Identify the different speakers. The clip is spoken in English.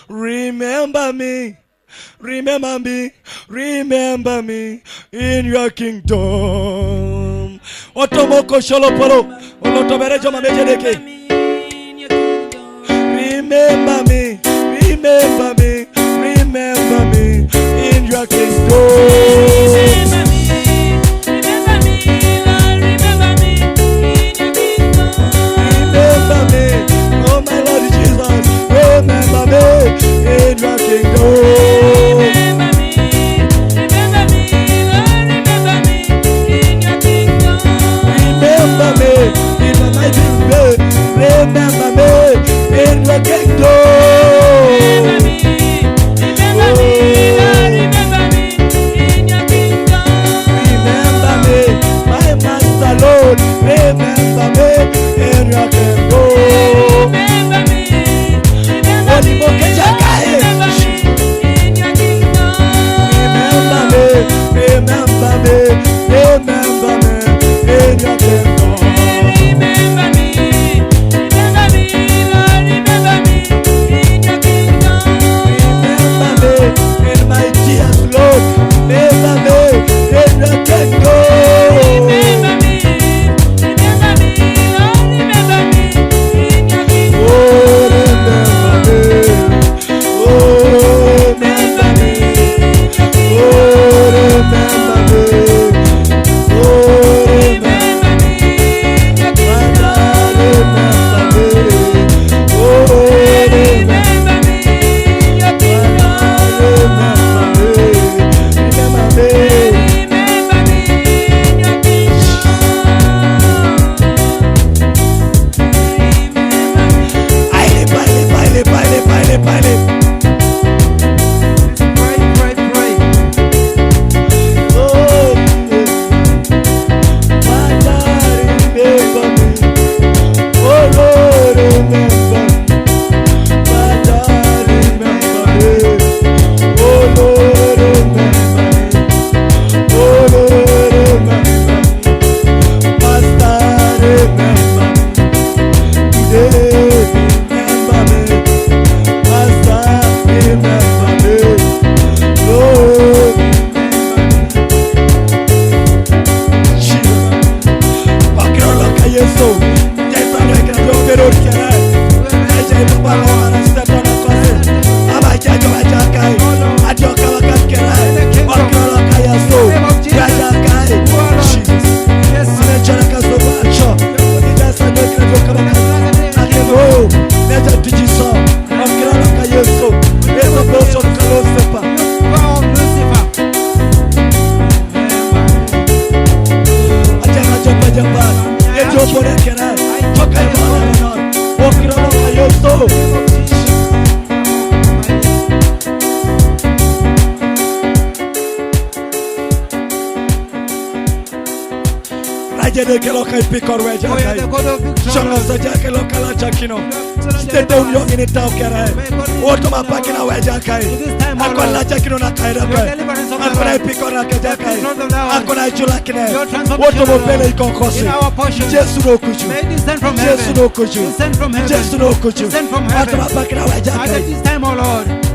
Speaker 1: Remember me. Remember me. Remember me in your kingdom. Otomoko sholopolo. Olotoberejo mamejedeke. Remember me. Remember me. Remember me in your kingdom. Remember me in your kingdom.
Speaker 2: Remember me, Lord, remember me in your kingdom.
Speaker 1: Remember me in my mighty way. Remember me in your kingdom.
Speaker 2: Remember me, Lord, remember me in your kingdom.
Speaker 1: Remember me, my master Lord. Remember me in your kingdom.
Speaker 2: Remember me.
Speaker 1: Remember me in your kingdom. Remember me, remember me, remember me in your kingdom.
Speaker 2: Remember me, Lord, remember me in your kingdom.
Speaker 1: Remember me in my tears, Lord. Remember me in your kingdom.
Speaker 2: Remember me, Lord, remember me in your kingdom.
Speaker 1: Oh, remember me. Oh, remember me. Oh, remember me. Oh, remember me. Father, remember me. Oh, remember me. Father, remember me. Remember me. Pile.
Speaker 3: Pray.
Speaker 1: Oh, Father, remember me. Oh, Lord, remember me. Father, remember me. Oh, Lord, remember me. Oh, Lord, remember me. Master, remember me. Today, remember me. Master, remember me. Lord, Jesus. Bakrola kayeso. Jesa no ekra pero kera. Eje baba wana step on a kose. Aba jajo ajakai. Ajoka wakakera. Bakrola kayeso. Ajakai. Jesus. Yes, chana kaso bacho. Jesa no ekra kama akebo. Neja tujisa. Bakrola kayeso. Eba boso kalosepa. Ajaba. Ejo pore kera. Toka ema. Bakrola kayeso. Rajede ke lokai pikor weja kai. Shanga saja ke lokala chakino. Stete unyo ini tau kera. Oto mapakina weja kai. Akola chakino na kai kai. Akola pikor na kai. Akola jula kine. Oto mopele ikokosi. Jesu no kuchu. Jesu no kuchu. Jesu no kuchu. Oto mapakina weja kai.
Speaker 3: This time, oh Lord.